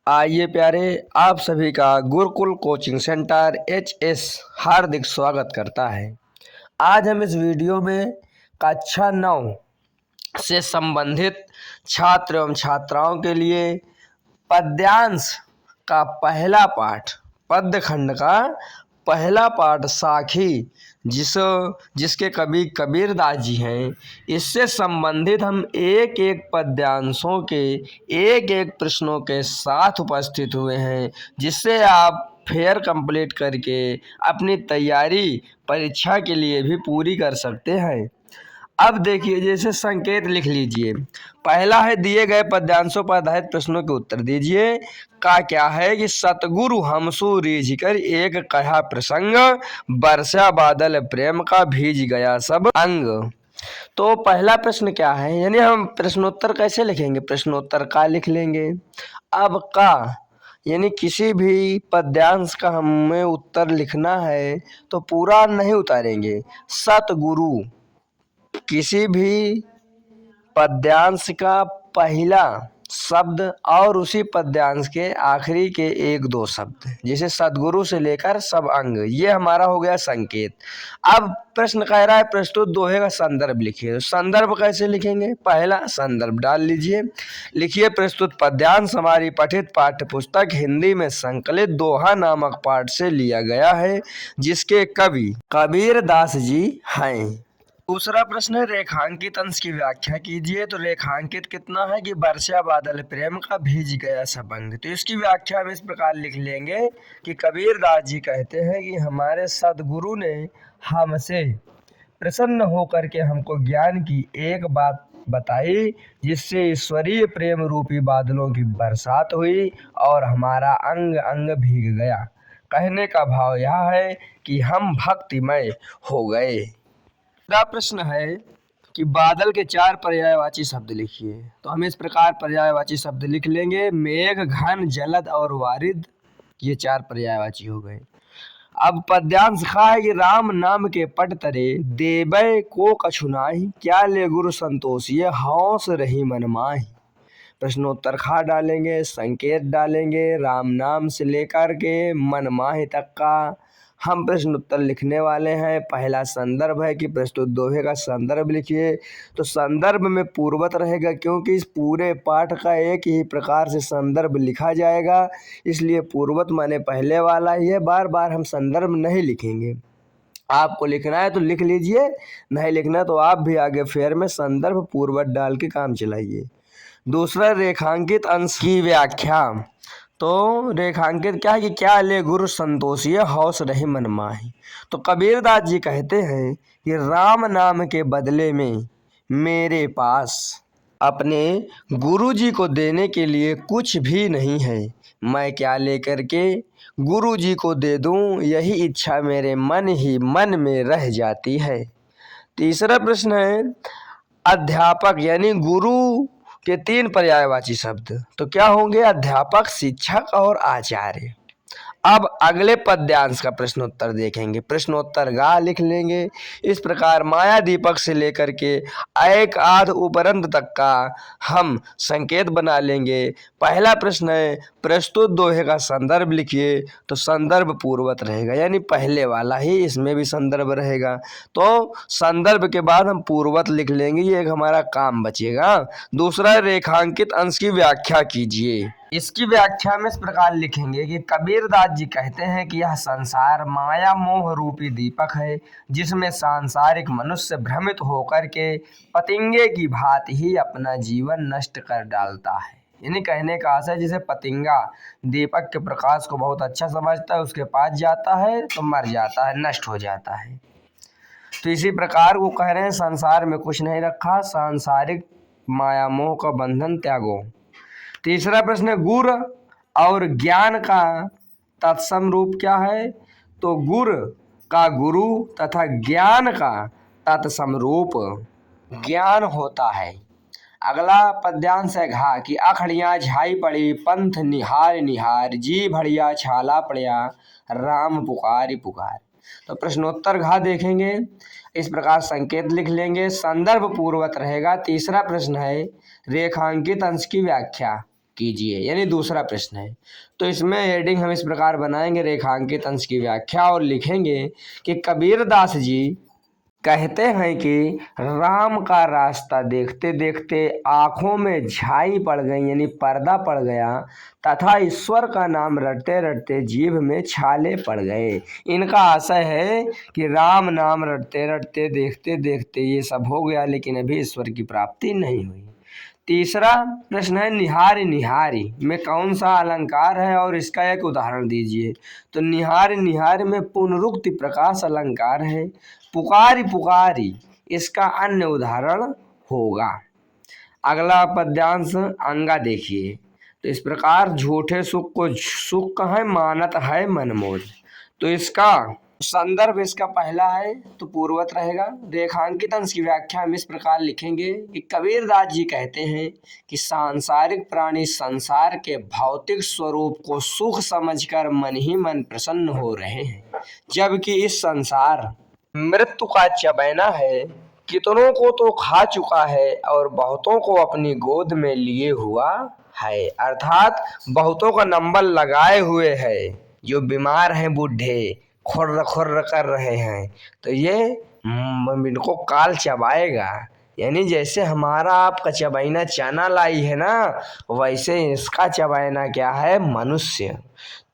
आइए प्यारे, आप सभी का गुरुकुल कोचिंग सेंटर HS हार्दिक स्वागत करता है। आज हम इस वीडियो में कक्षा 9 से संबंधित छात्र एवं छात्राओं के लिए पद्यांश का पहला पाठ, पद्य खंड का पहला पाठ साखी, जिसके कवि कबीरदास जी हैं, इससे संबंधित हम एक एक पद्यांशों के एक एक प्रश्नों के साथ उपस्थित हुए हैं, जिससे आप फेयर कंप्लीट करके अपनी तैयारी परीक्षा के लिए भी पूरी कर सकते हैं। अब देखिए, जैसे संकेत लिख लीजिए। पहला है, दिए गए पद्यांशों पर आधारित प्रश्नों के उत्तर दीजिए। का क्या है कि सतगुरु हमसु रीझकर एक कहा प्रसंग, बरसा बादल प्रेम का भीज गया सब अंग। तो पहला प्रश्न क्या है, यानी हम प्रश्नोत्तर कैसे लिखेंगे? प्रश्नोत्तर का लिख लेंगे। अब का यानी किसी भी पद्यांश का हमें उत्तर लिखना है तो पूरा नहीं उतारेंगे। सतगुरु, किसी भी पद्यांश का पहला शब्द और उसी पद्यांश के आखिरी के एक दो शब्द, जैसे सदगुरु से लेकर सब अंग, ये हमारा हो गया संकेत। अब प्रश्न कह रहा है प्रस्तुत दोहे का संदर्भ लिखिए। संदर्भ कैसे लिखेंगे? पहला संदर्भ डाल लीजिए। लिखिए, प्रस्तुत पद्यांश हमारी पठित पाठ्य पुस्तक हिंदी में संकलित दोहा नामक पाठ से लिया गया है, जिसके कवि कबीरदास जी हैं। दूसरा प्रश्न है, रेखांकित अंश की व्याख्या कीजिए। तो रेखांकित कितना है कि बरसा बादल प्रेम का भीज गया सब अंग। तो इसकी व्याख्या हम इस प्रकार लिख लेंगे कि कबीरदास जी कहते हैं कि हमारे सदगुरु ने हमसे प्रसन्न होकर के हमको ज्ञान की एक बात बताई, जिससे ईश्वरीय प्रेम रूपी बादलों की बरसात हुई और हमारा अंग अंग भीग गया। कहने का भाव यह है कि हम भक्तिमय हो गए। दूसरा प्रश्न है कि बादल के 4 पर्यायवाची शब्द लिखिए। तो हम इस प्रकार पर्यायवाची शब्द लिख लेंगे। मेघ, घन, जलद और वारिद, ये 4 पर्यायवाची हो गए। अब पद्यांश का है कि राम नाम के पट तरे देवै को कछु नाहि, क्या ले गुरु संतोषिए हौस रही मन माहि। प्रश्नोत्तर खा डालेंगे, संकेत डालेंगे, राम नाम से लेकर के मन माहि तक का हम प्रश्न उत्तर लिखने वाले हैं। पहला संदर्भ है कि प्रस्तुत दोहे का संदर्भ लिखिए। तो संदर्भ में पूर्वत रहेगा, क्योंकि इस पूरे पाठ का एक ही प्रकार से संदर्भ लिखा जाएगा, इसलिए पूर्वत माने पहले वाला ही है। बार बार हम संदर्भ नहीं लिखेंगे। आपको लिखना है तो लिख लीजिए, नहीं लिखना तो आप भी आगे फेयर में संदर्भ पूर्वत डाल के काम चलाइए। दूसरा, रेखांकित अंश की व्याख्या। तो रेखांकित क्या है कि क्या ले गुरु संतोषिए हौस रही मन माहि। तो कबीरदास जी कहते हैं कि राम नाम के बदले में मेरे पास अपने गुरु जी को देने के लिए कुछ भी नहीं है। मैं क्या लेकर के गुरु जी को दे दूं, यही इच्छा मेरे मन ही मन में रह जाती है। तीसरा प्रश्न है, अध्यापक यानी गुरु के 3 पर्यायवाची शब्द। तो क्या होंगे? अध्यापक, शिक्षक और आचार्य। अब अगले पद्यांश का प्रश्नोत्तर देखेंगे। प्रश्नोत्तर गा लिख लेंगे। इस प्रकार माया दीपक से लेकर के एक आध उपरंत तक का हम संकेत बना लेंगे। पहला प्रश्न है, प्रस्तुत दोहे का संदर्भ लिखिए। तो संदर्भ पूर्वत रहेगा, यानी पहले वाला ही इसमें भी संदर्भ रहेगा। तो संदर्भ के बाद हम पूर्वत लिख लेंगे, ये एक हमारा काम बचेगा। दूसरा, रेखांकित अंश की व्याख्या कीजिए। इसकी व्याख्या में इस प्रकार लिखेंगे कि कबीरदास जी कहते हैं कि यह संसार माया मोह रूपी दीपक है, जिसमें सांसारिक मनुष्य भ्रमित होकर के पतंगे की भांति ही अपना जीवन नष्ट कर डालता है। यानी कहने का आशय, जैसे पतंगा दीपक के प्रकाश को बहुत अच्छा समझता है, उसके पास जाता है तो मर जाता है, नष्ट हो जाता है। तो इसी प्रकार वो कह रहे हैं संसार में कुछ नहीं रखा, सांसारिक माया मोह का बंधन त्यागो। तीसरा प्रश्न है, गुर और ज्ञान का तत्सम रूप क्या है? तो गुर का गुरु तथा ज्ञान का तत्सम रूप ज्ञान होता है। अगला पद्यांश है घा कि अखड़ियाँ झाई पड़ी पंथ निहार निहार, जी भड़िया छाला पड़िया राम पुकारी पुकार। तो प्रश्नोत्तर घा देखेंगे, इस प्रकार संकेत लिख लेंगे, संदर्भ पूर्वत रहेगा। तीसरा प्रश्न है, रेखांकित अंश की व्याख्या। कीजिए, यानी दूसरा प्रश्न है। तो इसमें हेडिंग हम इस प्रकार बनाएंगे, रेखांकित अंश की व्याख्या, और लिखेंगे कि कबीरदास जी कहते हैं कि राम का रास्ता देखते देखते आंखों में झाई पड़ गई, यानी पर्दा पड़ गया, तथा ईश्वर का नाम रटते रटते जीभ में छाले पड़ गए। इनका आशय है कि राम नाम रटते रटते देखते देखते ये सब हो गया, लेकिन अभी ईश्वर की प्राप्ति नहीं हुई। तीसरा प्रश्न है निहारी निहारी में कौन सा अलंकार है और इसका एक उदाहरण दीजिए। तो निहारी निहारी में पुनरुक्ति प्रकाश अलंकार है। पुकारी पुकारी इसका अन्य उदाहरण होगा। अगला पद्यांश अंगा देखिए। तो इस प्रकार झूठे सुख को सुख कहें मानत है मनमोज। तो इसका संदर्भ इसका पहला है तो पूर्वत रहेगा। रेखांकित अंश की व्याख्या हम इस प्रकार लिखेंगे कि कबीरदास जी कहते हैं कि सांसारिक प्राणी संसार के भौतिक स्वरूप को सुख समझकर मन ही मन प्रसन्न हो रहे हैं, जबकि इस संसार मृत्यु का चबैना है, कितनों को तो खा चुका है और बहुतों को अपनी गोद में लिए हुआ है, अर्थात बहुतों का नंबर लगाए हुए है। जो बीमार हैं बूढ़े खुर्र खुर्र कर रहे हैं, तो ये इनको काल चबाएगा, यानी जैसे हमारा आपका चबाइना चना लाई है ना, वैसे इसका चबाइना क्या है, मनुष्य।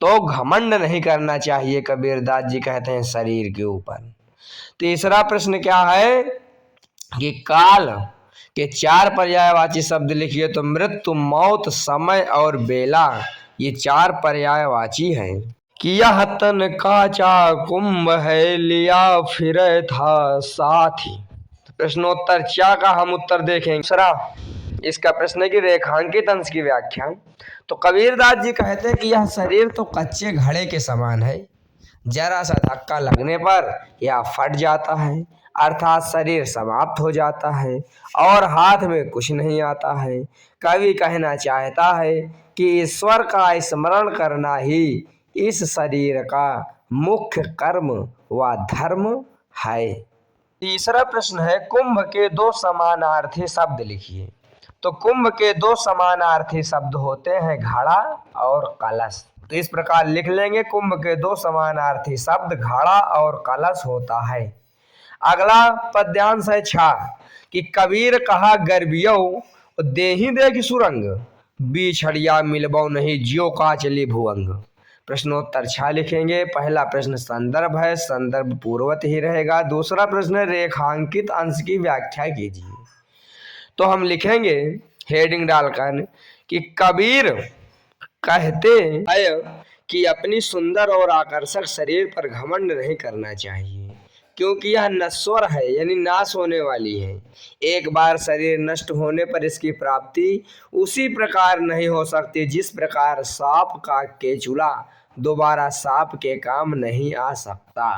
तो घमंड नहीं करना चाहिए, कबीरदास जी कहते हैं शरीर के ऊपर। तीसरा प्रश्न क्या है कि काल के 4 पर्यायवाची शब्द लिखिए। तो मृत्यु, मौत, समय और बेला ये 4 पर्यायवाची हैं। किया तन काचा कुंभ है, लिया फिर था साथी। प्रश्नोत्तर क्या का हम उत्तर देखेंगे। दूसरा इसका प्रश्न है कि रेखांकित अंश की व्याख्या। तो कबीरदास जी कहते हैं कि यह शरीर तो कच्चे घड़े के समान है, जरा सा धक्का लगने पर यह फट जाता है, अर्थात शरीर समाप्त हो जाता है और हाथ में कुछ नहीं आता है। कवि कहना चाहता है कि ईश्वर का स्मरण करना ही इस शरीर का मुख्य कर्म व धर्म है। तीसरा प्रश्न है कुंभ के 2 समानार्थी शब्द लिखिए। तो कुंभ के 2 समानार्थी शब्द होते हैं घड़ा और कलश। तो इस प्रकार लिख लेंगे, कुंभ के 2 समानार्थी शब्द घड़ा और कलश होता है। अगला पद्यांश है छा कि कबीर कहा गर्बियो देही देख सुरंग, बिछड़िया मिलबो नहीं जियो का चली भुवंग। प्रश्नोत्तर छा लिखेंगे। पहला प्रश्न संदर्भ है, संदर्भ पूर्वत ही रहेगा। दूसरा प्रश्न रेखांकित अंश की व्याख्या कीजिए। तो हम लिखेंगे हेडिंग डालकर कि कबीर कहते हैं कि अपनी सुंदर और आकर्षक शरीर पर घमंड नहीं करना चाहिए, क्योंकि यह नश्वर है, यानी नाश होने वाली है। एक बार शरीर नष्ट होने पर इसकी प्राप्ति उसी प्रकार नहीं हो सकती जिस प्रकार सांप का केचुला दोबारा सांप के काम नहीं आ सकता।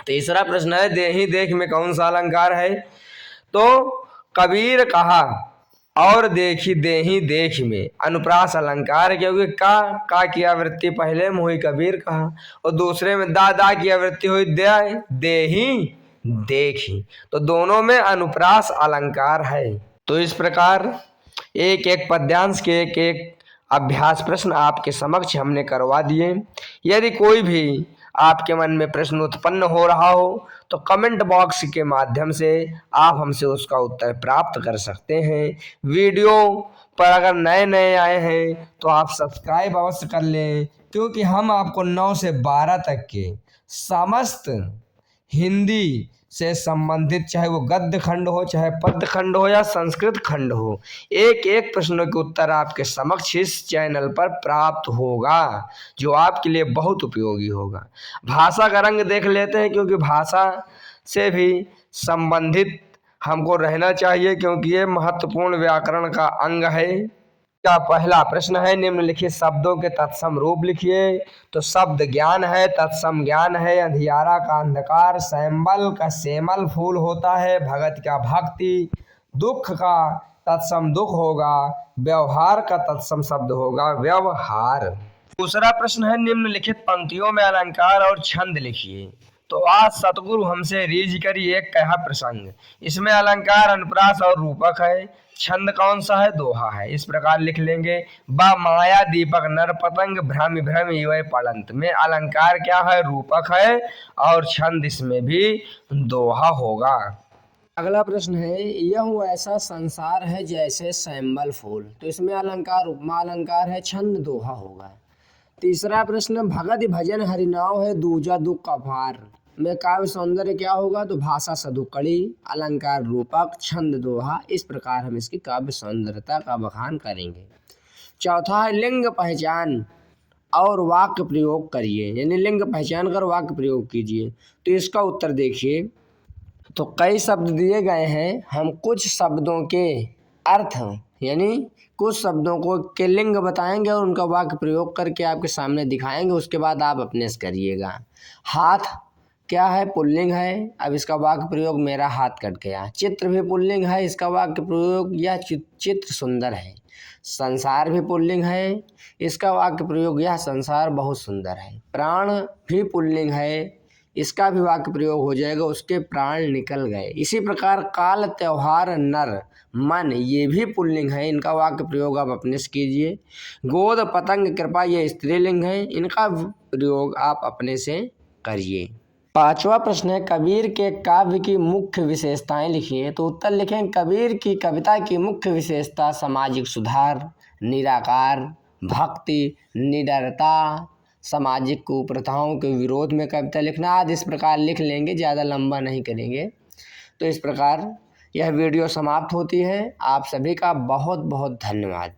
तीसरा प्रश्न है देही देख में कौन सा अलंकार है। तो कबीर कहा और देखी देही देख में अनुप्रास अलंकार, क्योंकि का की आवृत्ति पहले में हुई कबीर कहा और दूसरे में दा की आवृत्ति हुई देही देखी, तो दोनों में अनुप्रास अलंकार है। तो इस प्रकार एक एक पद्यांश के एक एक अभ्यास प्रश्न आपके समक्ष हमने करवा दिए। यदि कोई भी आपके मन में प्रश्न उत्पन्न हो रहा हो तो कमेंट बॉक्स के माध्यम से आप हमसे उसका उत्तर प्राप्त कर सकते हैं। वीडियो पर अगर नए नए आए हैं तो आप सब्सक्राइब अवश्य कर लें, क्योंकि हम आपको 9 से 12 तक के समस्त हिंदी से संबंधित, चाहे वो गद्य खंड हो, चाहे पद्य खंड हो या संस्कृत खंड हो, एक एक प्रश्नों के उत्तर आपके समक्ष इस चैनल पर प्राप्त होगा, जो आपके लिए बहुत उपयोगी होगा। भाषा का रंग देख लेते हैं, क्योंकि भाषा से भी संबंधित हमको रहना चाहिए, क्योंकि ये महत्वपूर्ण व्याकरण का अंग है। का पहला प्रश्न है निम्नलिखित शब्दों के तत्सम रूप लिखिए। तो शब्द ज्ञान है, तत्सम ज्ञान है। अंधियारा का अंधकार, सैंबल का सेमल फूल होता है, भगत का भक्ति, दुख का तत्सम दुख होगा, व्यवहार का तत्सम शब्द होगा व्यवहार। दूसरा प्रश्न है निम्नलिखित पंक्तियों में अलंकार और छंद लिखिए। तो आज सतगुरु हमसे रीझ करी एक कहा प्रसंग। इसमें अलंकार, अनुप्रास और रूपक है। छंद कौन सा है? दोहा है। इस प्रकार लिख लेंगे, बा माया दीपक नर पतंग भ्रम भ्रम युवे पड़ंत। में अलंकार क्या है? रूपक है, और छंद इसमें भी दोहा होगा। अगला प्रश्न है, यह ऐसा संसार है जैसे सैंबल फूल। तो इसमें अलंकार उपमा अलंकार है, छंद दोहा होगा। तीसरा प्रश्न, भगत भजन हरिनाम है दूजा दुख अपार। में काव्य सौंदर्य क्या होगा? तो भाषा सदुकड़ी, अलंकार रूपक, छंद दोहा। इस प्रकार हम इसकी काव्य सौंदर्यता का बखान करेंगे। चौथा है, लिंग पहचान और वाक्य प्रयोग करिए, यानी लिंग पहचान कर वाक्य प्रयोग कीजिए। तो इसका उत्तर देखिए, तो कई शब्द दिए गए हैं, हम कुछ शब्दों के अर्थ यानी कुछ शब्दों को के लिंग बताएंगे और उनका वाक्य प्रयोग करके आपके सामने दिखाएंगे, उसके बाद आप अपने से करिएगा। हाथ क्या है? पुल्लिंग है। अब इसका वाक्य प्रयोग, मेरा हाथ कट गया। चित्र भी पुल्लिंग है, इसका वाक्य प्रयोग, यह चित्र सुंदर है। संसार भी पुल्लिंग है, इसका वाक्य प्रयोग, यह संसार बहुत सुंदर है। प्राण भी पुल्लिंग है, इसका भी वाक्य प्रयोग हो जाएगा, उसके प्राण निकल गए। इसी प्रकार काल, त्योहार, नर, मन, ये भी पुल्लिंग है, इनका वाक्य प्रयोग आप अपने से कीजिए। गोद, पतंग, कृपा, ये स्त्रीलिंग है, इनका प्रयोग आप अपने से करिए। पांचवा प्रश्न है, कबीर के काव्य की मुख्य विशेषताएं लिखिए। तो उत्तर लिखें, कबीर की कविता की मुख्य विशेषता सामाजिक सुधार, निराकार, भक्ति, निडरता, सामाजिक कुप्रथाओं के विरोध में कविता लिखना आदि। इस प्रकार लिख लेंगे, ज़्यादा लंबा नहीं करेंगे। तो इस प्रकार यह वीडियो समाप्त होती है। आप सभी का बहुत बहुत धन्यवाद।